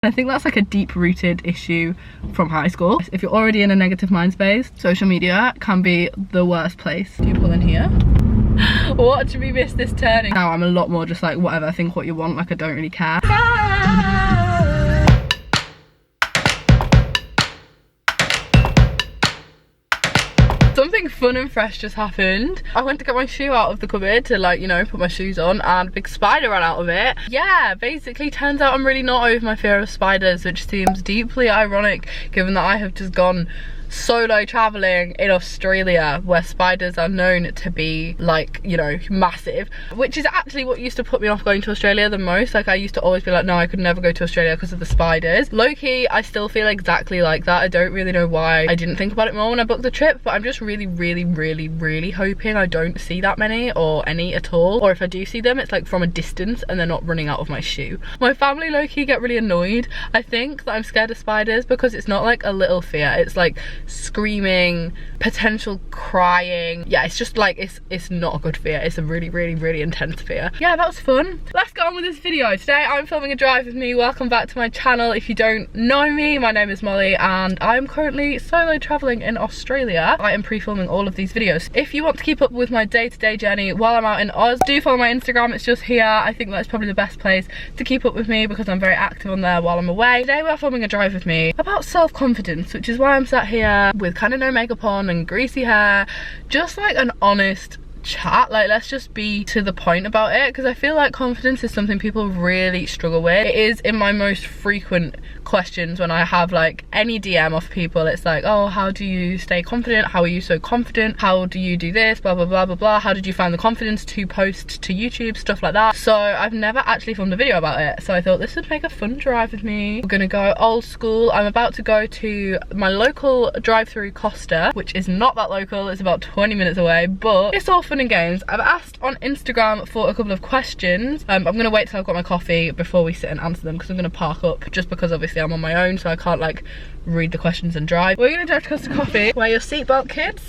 I think that's like a deep-rooted issue from high school. If you're already in a negative mind space, social media can be the worst place. Do you pull in here? Watch me miss this turning. Now I'm a lot more just like, whatever, think what you want, like I don't really care. Something fun and fresh just happened. I went to get my shoe out of the cupboard to, like, you know, put my shoes on, and a big spider ran out of it. Yeah, basically turns out I'm really not over my fear of spiders, which seems deeply ironic given that I have just gone solo traveling in Australia where spiders are known to be, like, you know, massive, which is actually what used to put me off going to Australia the most. Like, I used to always be like, no, I could never go to Australia because of the spiders. Low-key, I still feel exactly like that. I don't really know why I didn't think about it more when I booked the trip, but I'm just really hoping I don't see that many or any at all, or if I do see them, it's like from a distance and they're not running out of my shoe. My family low-key get really annoyed. I think that I'm scared of spiders because it's not like a little fear, it's like screaming, potential crying. Yeah, it's just like, it's not a good fear. It's a really intense fear. Yeah, that was fun. Let's get on with this video. Today I'm filming a drive with me. Welcome back to my channel. If you don't know me, my name is Molly and I'm currently solo traveling in Australia. I am pre-filming all of these videos. If you want to keep up with my day-to-day journey while I'm out in Oz, do follow my Instagram. It's just here. I think that's probably the best place to keep up with me because I'm very active on there while I'm away. Today we're filming a drive with me about self-confidence, which is why I'm sat here with kind of no makeup on and greasy hair, just like an honest chat. Like, let's just be to the point about it, because I feel like confidence is something people really struggle with. It is in my most frequent questions when I have like any DM off people. It's like, oh, how do you stay confident? How are you so confident? How do you do this? Blah blah blah blah blah. How did you find the confidence to post to YouTube? Stuff like that. So I've never actually filmed a video about it, so I thought this would make a fun drive with me. We're gonna go old school. I'm about to go to my local drive-through Costa, which is not that local. It's about 20 minutes away, but it's all fun and games. I've asked on Instagram for a couple of questions. I'm gonna wait till I've got my coffee before we sit and answer them, because I'm gonna park up, just because obviously I'm on my own, so I can't like read the questions and drive. We're gonna drive to Costa Coffee. Wear your seatbelt, kids.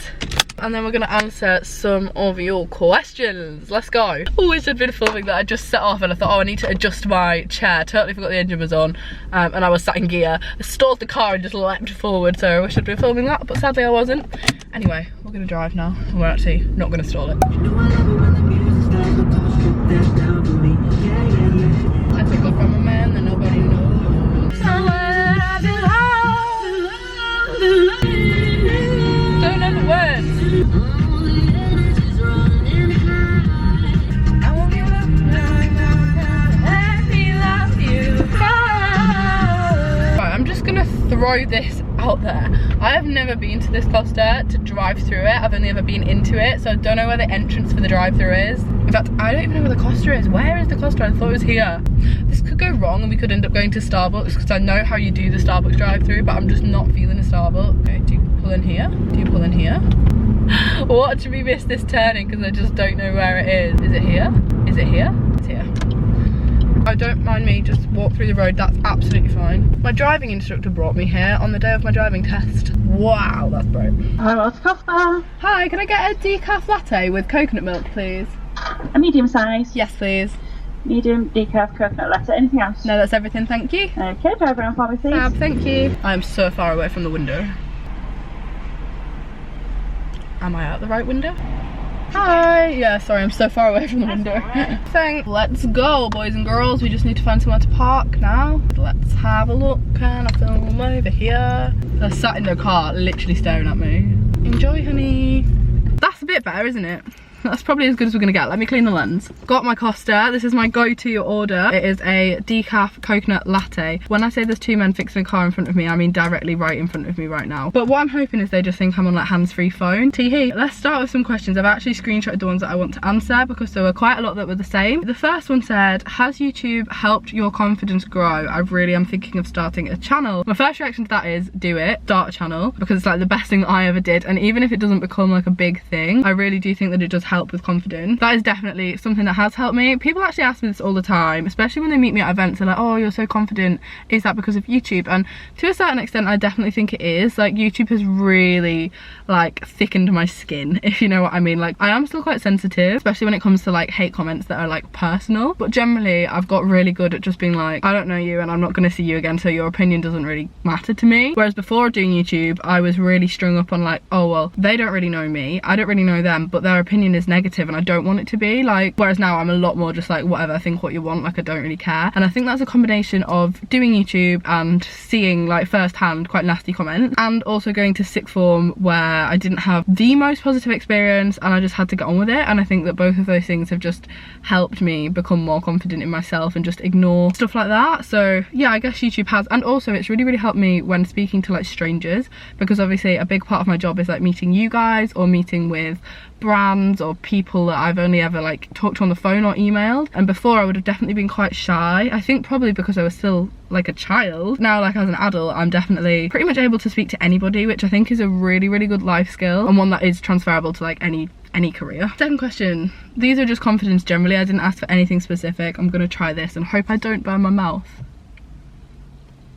And then we're gonna answer some of your questions. Let's go. Oh, it's a bit of filming that I just set off and I thought, oh, I need to adjust my chair. Totally forgot the engine was on, and I was sat in gear. I stalled the car and just leapt forward, so I wish I'd been filming that, but sadly I wasn't. Anyway, we're gonna drive now. We're actually not gonna stall it. I took off from a man that nobody knows. Don't know the words. I'm just gonna throw this out there. I have never been to this Costa to drive through it. I've only ever been into it, so I don't know where the entrance for the drive-through is. In fact, I don't even know where the Costa is. Where is the Costa? I thought it was here. This could go wrong and we could end up going to Starbucks, because I know how you do the Starbucks drive-through, but I'm just not feeling a Starbucks. Okay, do you pull in here? Do you pull in here? Watch me miss this turning because I just don't know where it is. Is it here? Is it here? It's here. Oh, don't mind me, just walk through the road, that's absolutely fine. My driving instructor brought me here on the day of my driving test. Wow, that's bright. Hello, it's Costa. Hi, can I get a decaf latte with coconut milk, please? A medium size. Yes, please. Medium decaf coconut latte. Anything else? No, that's everything, thank you. Okay, drive around for me, please. Fab, thank you. I'm so far away from the window. Am I out the right window? Hi! Yeah, sorry, I'm so far away from the window. Thanks. Let's go, boys and girls. We just need to find somewhere to park now. Let's have a look. Can I film over here? They're sat in their car, literally staring at me. Enjoy, honey. That's a bit better, isn't it? That's probably as good as we're gonna get. Let me clean the lens. Got my Costa. This is my go-to order. It is a decaf coconut latte. When I say there's two men fixing a car in front of me, I mean directly right in front of me right now. But what I'm hoping is they just think I'm on like hands-free phone. Tee-hee. Let's start with some questions. I've actually screenshotted the ones that I want to answer because there were quite a lot that were the same. The first one said, has YouTube helped your confidence grow? I really am thinking of starting a channel. My first reaction to that is do it. Start a channel, because it's like the best thing that I ever did. And even if it doesn't become like a big thing, I really do think that it does help with confidence. That is definitely something that has helped me. People actually ask me this all the time, especially when they meet me at events. They're like, oh, you're so confident, is that because of YouTube? And to a certain extent I definitely think it is. Like, YouTube has really like thickened my skin, if you know what I mean. Like, I am still quite sensitive, especially when it comes to like hate comments that are like personal, but generally I've got really good at just being like, I don't know you and I'm not going to see you again, so your opinion doesn't really matter to me. Whereas before doing YouTube I was really strung up on like, oh well, they don't really know me, I don't really know them, but their opinion is negative and I don't want it to be. Like, whereas now I'm a lot more just like, whatever, think what you want, like I don't really care. And I think that's a combination of doing YouTube and seeing like firsthand quite nasty comments, and also going to sixth form where I didn't have the most positive experience and I just had to get on with it. And I think that both of those things have just helped me become more confident in myself and just ignore stuff like that. So yeah, I guess YouTube has. And also it's really helped me when speaking to like strangers, because obviously a big part of my job is like meeting you guys or meeting with brands or people that I've only ever like talked to on the phone or emailed. And before I would have definitely been quite shy, I think probably because I was still like a child. Now, like as an adult, I'm definitely pretty much able to speak to anybody, which I think is a really good life skill and one that is transferable to like any career. Second question, these are just confidence generally. I didn't ask for anything specific. I'm gonna try this and hope I don't burn my mouth.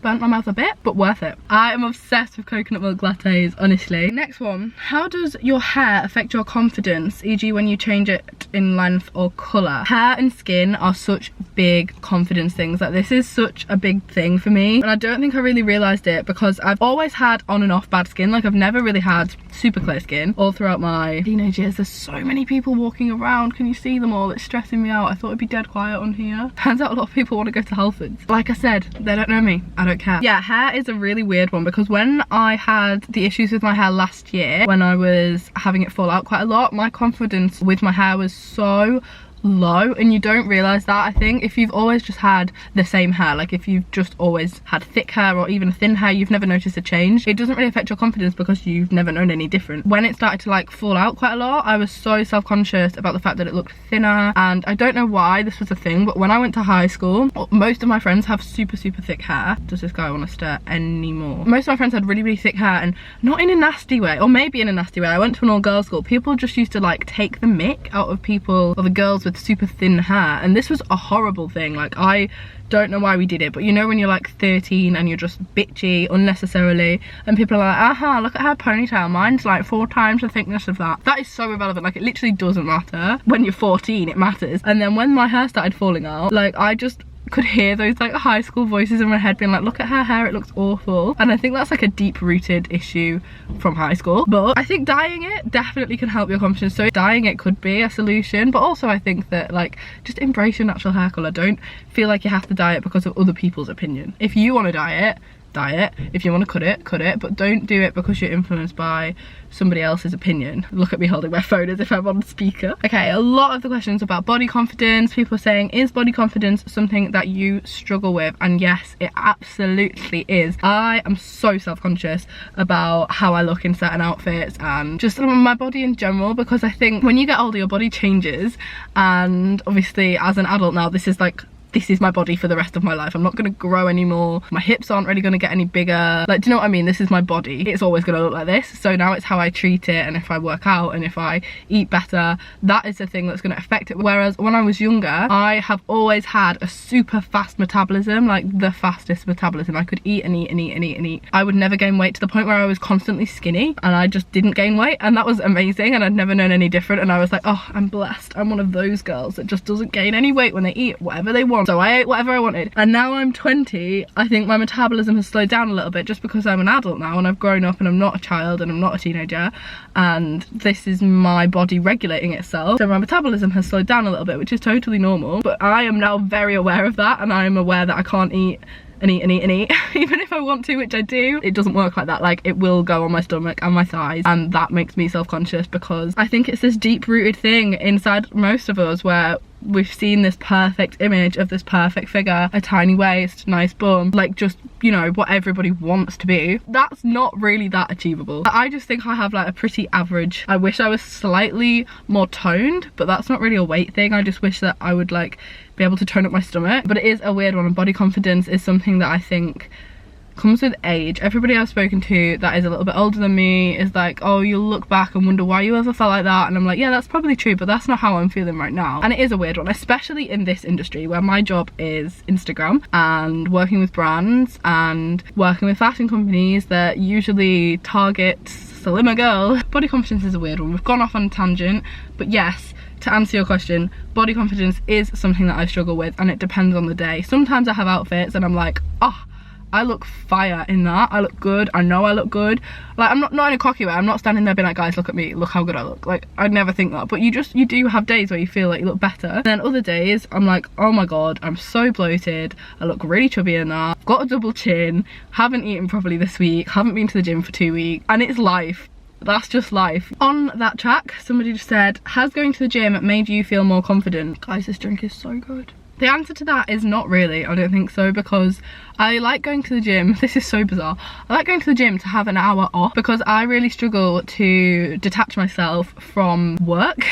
Burnt my mouth a bit, but worth it. I am obsessed with coconut milk lattes, honestly. Next one, how does your hair affect your confidence, e.g. when you change it in length or colour? Hair and skin are such big confidence things. Like, this is such a big thing for me, and I don't think I really realised it because I've always had on and off bad skin. Like, I've never really had super clear skin all throughout my teenage years. There's so many people walking around, can you see them all? It's stressing me out. I thought it'd be dead quiet on here. Turns out a lot of people want to go to Halfords. Like I said, they don't know me, I don't care. Yeah, hair is a really weird one because when I had the issues with my hair last year, when I was having it fall out quite a lot, my confidence with my hair was so low, and you don't realize that. I think if you've always just had the same hair, like if you've just always had thick hair or even thin hair, you've never noticed a change. It doesn't really affect your confidence because you've never known any different. When it started to like fall out quite a lot, I was so self-conscious about the fact that it looked thinner, and I don't know why this was a thing, but when I went to high school, most of my friends have super thick hair. Does this guy want to stare anymore? Most of my friends had really thick hair, and not in a nasty way, or maybe in a nasty way. I went to an all-girls school. People just used to like take the mick out of people, or the girls with super thin hair, and this was a horrible thing. Like, I don't know why we did it, but you know when you're like 13 and you're just bitchy unnecessarily, and people are like, aha, look at her ponytail, mine's like 4 times the thickness of that. That is so irrelevant. Like, it literally doesn't matter. When you're 14 it matters. And then when my hair started falling out, like, I just could hear those like high school voices in my head being like, look at her hair, it looks awful. And I think that's like a deep rooted issue from high school. But I think dyeing it definitely can help your confidence. So dyeing it could be a solution, but also I think that like, just embrace your natural hair colour. Don't feel like you have to dye it because of other people's opinion. If you want to dye it, if you want to cut it, but don't do it because you're influenced by somebody else's opinion. Look at me holding my phone as if I'm on speaker. Okay, a lot of the questions about body confidence. People are saying, is body confidence something that you struggle with? And yes, it absolutely is. I am so self-conscious about how I look in certain outfits and just my body in general, because I think when you get older your body changes, and obviously as an adult now, this is my body for the rest of my life. I'm not going to grow anymore. My hips aren't really going to get any bigger. Like, do you know what I mean? This is my body. It's always going to look like this. So now it's how I treat it, and if I work out and if I eat better, that is the thing that's going to affect it. Whereas when I was younger, I have always had a super fast metabolism, like the fastest metabolism. I could eat and eat and eat and eat and eat. I would never gain weight, to the point where I was constantly skinny and I just didn't gain weight, and that was amazing, and I'd never known any different. And I was like, oh, I'm blessed. I'm one of those girls that just doesn't gain any weight when they eat whatever they want. So I ate whatever I wanted. And now I'm 20, I think my metabolism has slowed down a little bit, just because I'm an adult now and I've grown up and I'm not a child and I'm not a teenager, and this is my body regulating itself. So my metabolism has slowed down a little bit, which is totally normal. But I am now very aware of that, and I am aware that I can't eat and eat and eat and eat even if I want to, which I do. It doesn't work like that. Like, it will go on my stomach and my thighs, and that makes me self-conscious, because I think it's this deep-rooted thing inside most of us where we've seen this perfect image of this perfect figure, a tiny waist, nice bum, like just, you know, what everybody wants to be. That's not really that achievable. I just think I have like a pretty average. I wish I was slightly more toned, but that's not really a weight thing. I just wish that I would like be able to tone up my stomach. But it is a weird one, and body confidence is something that I think comes with age. Everybody I've spoken to that is a little bit older than me is like, oh, you'll look back and wonder why you ever felt like that. And I'm like, yeah, that's probably true, but that's not how I'm feeling right now. And it is a weird one, especially in this industry where my job is Instagram and working with brands and working with fashion companies that usually target slimmer girl. Body confidence is a weird one. We've gone off on a tangent, but yes, to answer your question, body confidence is something that I struggle with, and it depends on the day. Sometimes I have outfits and I'm like, oh, I look fire in that, I look good, I know I look good. Like, I'm not in a cocky way, I'm not standing there being like, guys, look at me, look how good I look. Like, I'd never think that, but you do have days where you feel like you look better. And then other days, I'm like, oh my god, I'm so bloated, I look really chubby in that, I've got a double chin, haven't eaten properly this week, haven't been to the gym for 2 weeks, and it's life. That's just life. On that track, somebody just said, has going to the gym made you feel more confident? Guys, this drink is so good. The answer to that is not really. I don't think so, because I like going to the gym. This is so bizarre. I like going to the gym to have an hour off because I really struggle to detach myself from work.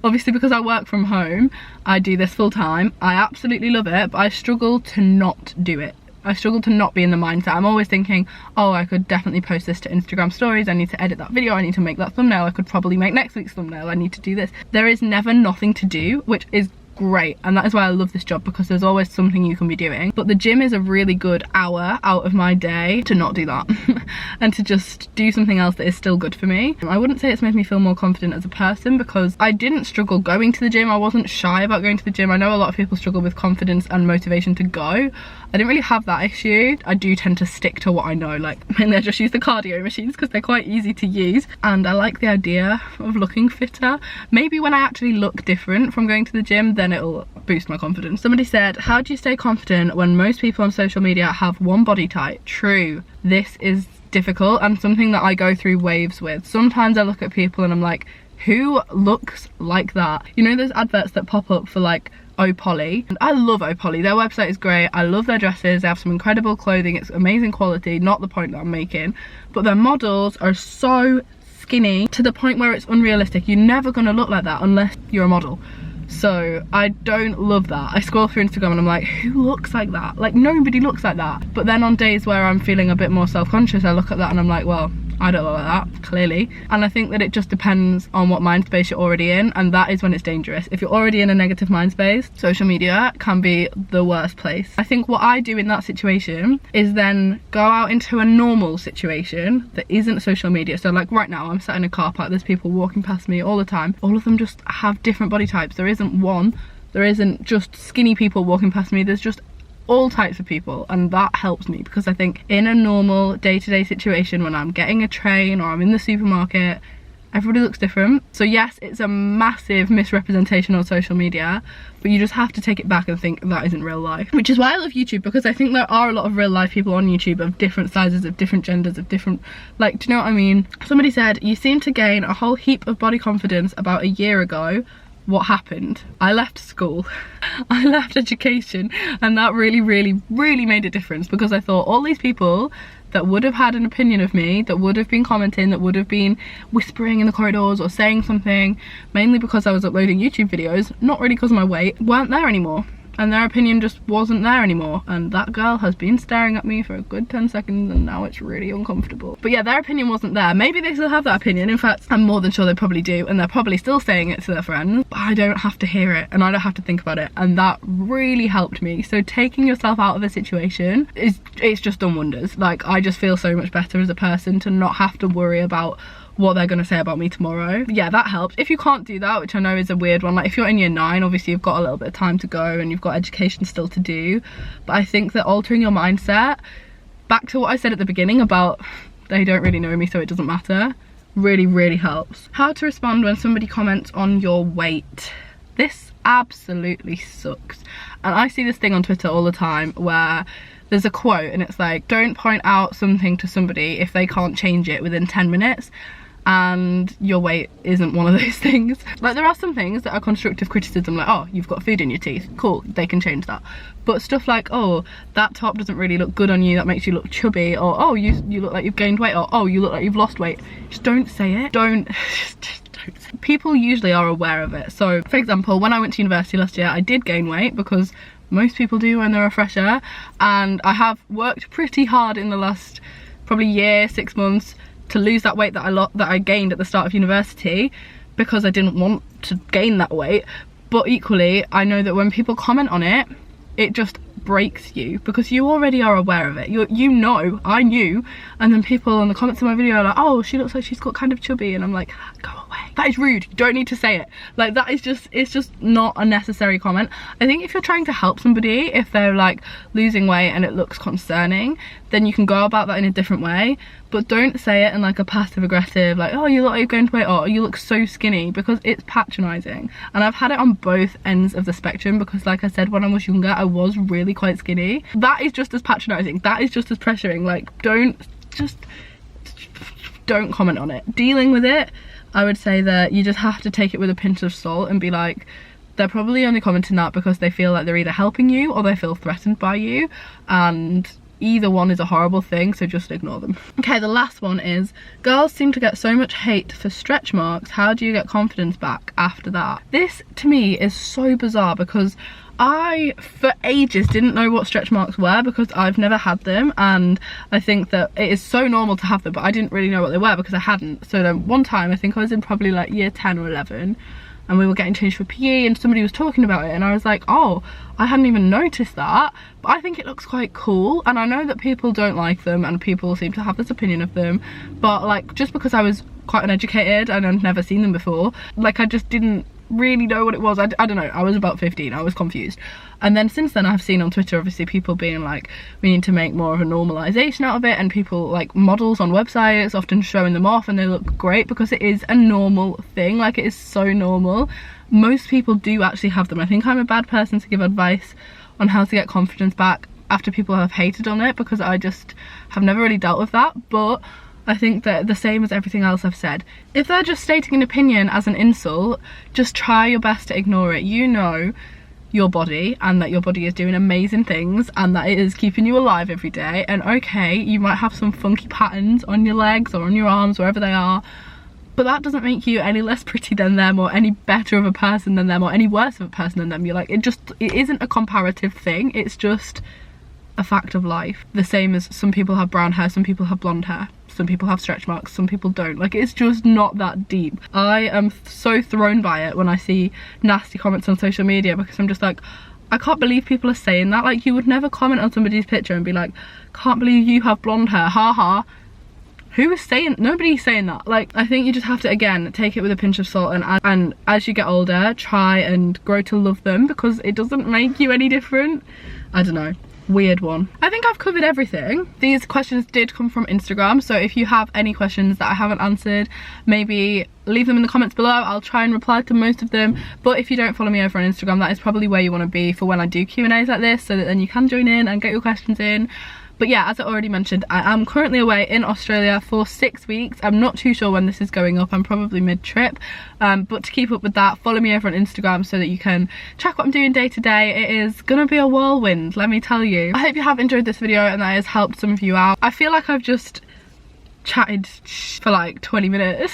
Obviously, because I work from home, I do this full time. I absolutely love it, but I struggle to not do it. I struggle to not be in the mindset. I'm always thinking, oh, I could definitely post this to Instagram stories, I need to edit that video, I need to make that thumbnail, I could probably make next week's thumbnail, I need to do this. There is never nothing to do, which is great, and that is why I love this job, because there's always something you can be doing. But the gym is a really good hour out of my day to not do that and to just do something else that is still good for me. I wouldn't say it's made me feel more confident as a person, because I didn't struggle going to the gym. I wasn't shy about going to the gym. I know a lot of people struggle with confidence and motivation to go. I didn't really have that issue. I do tend to stick to what I know, like mainly I just use the cardio machines because they're quite easy to use, and I like the idea of looking fitter. Maybe when I actually look different from going to the gym, then it'll boost my confidence. Somebody said, how do you stay confident when most people on social media have one body type? True, this is difficult and something that I go through waves with. Sometimes I look at people and I'm like, who looks like that? You know those adverts that pop up for like Opoly? And I love Opoly, their website is great, I love their dresses, they have some incredible clothing, it's amazing quality, not the point that I'm making, but their models are so skinny to the point where it's unrealistic. You're never gonna look like that unless you're a model. So I don't love that. I scroll through Instagram and I'm like, who looks like that? Like, nobody looks like that. But then on days where I'm feeling a bit more self-conscious, I look at that and I'm like, well, I don't look like that, clearly. And I think that it just depends on what mind space you're already in, and that is when it's dangerous. If you're already in a negative mind space, social media can be the worst place. I think what I do in that situation is then go out into a normal situation that isn't social media. So like right now, I'm sat in a car park, there's people walking past me all the time. All of them just have different body types. There isn't one. There isn't just skinny people walking past me. There's just all types of people, and that helps me, because I think in a normal day-to-day situation, when I'm getting a train or I'm in the supermarket, everybody looks different. So yes, it's a massive misrepresentation on social media, but you just have to take it back and think that isn't real life. Which is why I love YouTube, because I think there are a lot of real life people on YouTube of different sizes, of different genders, of different, like, do you know what I mean? Somebody said, you seem to gain a whole heap of body confidence about a year ago. What happened? I left school, I left education, and that really made a difference, because I thought all these people that would have had an opinion of me, that would have been commenting, that would have been whispering in the corridors or saying something, mainly because I was uploading YouTube videos, not really because of my weight, weren't there anymore. And their opinion just wasn't there anymore, and that girl has been staring at me for a good 10 seconds and now it's really uncomfortable. But yeah, their opinion wasn't there. Maybe they still have that opinion. In fact, I'm more than sure they probably do, and they're probably still saying it to their friends, but I don't have to hear it and I don't have to think about it, and that really helped me. So taking yourself out of a situation it's just done wonders. Like, I just feel so much better as a person to not have to worry about what they're gonna say about me tomorrow. Yeah, that helps. If you can't do that, which I know is a weird one, like if you're in year 9, obviously you've got a little bit of time to go and you've got education still to do, but I think that altering your mindset, back to what I said at the beginning about they don't really know me so it doesn't matter, really helps. How to respond when somebody comments on your weight. This absolutely sucks, and I see this thing on Twitter all the time where there's a quote and it's like, don't point out something to somebody if they can't change it within 10 minutes. And your weight isn't one of those things. Like, there are some things that are constructive criticism, like, oh, you've got food in your teeth, cool, they can change that. But stuff like, oh, that top doesn't really look good on you, that makes you look chubby, or oh, you look like you've gained weight, or oh, you look like you've lost weight. Just don't say it. Just people usually are aware of it. So for example, when I went to university last year, I did gain weight because most people do when they're a fresher, and I have worked pretty hard in the last probably year, 6 months to lose that weight that I gained at the start of university, because I didn't want to gain that weight. But equally, I know that when people comment on it, it just breaks you, because you already are aware of it. You know, I knew, and then people in the comments of my video are like, oh, she looks like she's got kind of chubby, and I'm like, go away. That is rude. You don't need to say it. Like, that is just, it's just not a necessary comment. I think if you're trying to help somebody, if they're like losing weight and it looks concerning, then you can go about that in a different way. But don't say it in like a passive aggressive, like, oh, you look like you're going to weight, or you look so skinny, because it's patronizing. And I've had it on both ends of the spectrum, because like I said, when I was younger, I was really quite skinny. That is just as patronizing. That is just as pressuring. Like, don't comment on it. Dealing with it, I would say that you just have to take it with a pinch of salt and be like, they're probably only commenting that because they feel like they're either helping you or they feel threatened by you, and either one is a horrible thing, so just ignore them. Okay, the last one is, girls seem to get so much hate for stretch marks. How do you get confidence back after that? This to me is so bizarre, because I for ages didn't know what stretch marks were, because I've never had them, and I think that it is so normal to have them, but I didn't really know what they were because I hadn't. So then one time, I think I was in probably like year 10 or 11, and we were getting changed for PE, and somebody was talking about it, and I was like, oh, I hadn't even noticed that, but I think it looks quite cool. And I know that people don't like them, and people seem to have this opinion of them, but like, just because I was quite uneducated and I'd never seen them before, like, I just didn't really know what it was. I don't know, I was about 15, I was confused. And then since then, I've seen on Twitter obviously people being like, we need to make more of a normalization out of it, and people like models on websites often showing them off, and they look great because it is a normal thing. Like, it is so normal. Most people do actually have them. I think I'm a bad person to give advice on how to get confidence back after people have hated on it, because I just have never really dealt with that. But I think that the same as everything else I've said, if they're just stating an opinion as an insult, just try your best to ignore it. You know your body, and that your body is doing amazing things, and that it is keeping you alive every day. And okay, you might have some funky patterns on your legs or on your arms, wherever they are, but that doesn't make you any less pretty than them, or any better of a person than them, or any worse of a person than them. You're like, it isn't a comparative thing, it's just a fact of life. The same as some people have brown hair, some people have blonde hair, some people have stretch marks, some people don't. Like, it's just not that deep. I am so thrown by it when I see nasty comments on social media, because I'm just like, I can't believe people are saying that. Like, you would never comment on somebody's picture and be like, can't believe you have blonde hair, haha. Who is saying? Nobody's saying that. Like, I think you just have to, again, take it with a pinch of salt, and as you get older, try and grow to love them, because it doesn't make you any different. I don't know. Weird one. I think I've covered everything. These questions did come from Instagram, so if you have any questions that I haven't answered, maybe leave them in the comments below. I'll try and reply to most of them. But if you don't follow me over on Instagram, that is probably where you want to be for when I do Q&As like this, so that then you can join in and get your questions in. But yeah, as I already mentioned, I am currently away in Australia for 6 weeks. I'm not too sure when this is going up. I'm probably mid-trip. But to keep up with that, follow me over on Instagram so that you can track what I'm doing day to day. It is gonna be a whirlwind, let me tell you. I hope you have enjoyed this video and that has helped some of you out. I feel like I've just chatted for like 20 minutes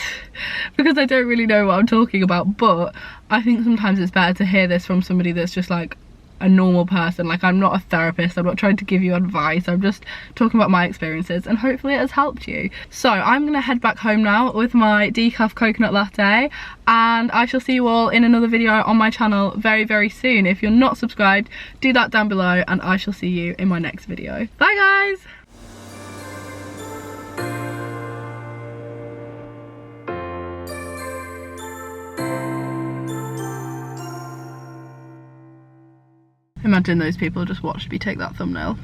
because I don't really know what I'm talking about, but I think sometimes it's better to hear this from somebody that's just like a normal person. Like, I'm not a therapist, I'm not trying to give you advice, I'm just talking about my experiences, and hopefully it has helped you. So I'm gonna head back home now with my decaf coconut latte, and I shall see you all in another video on my channel very, very soon. If you're not subscribed, do that down below, and I shall see you in my next video. Bye guys! Imagine those people just watched me take that thumbnail.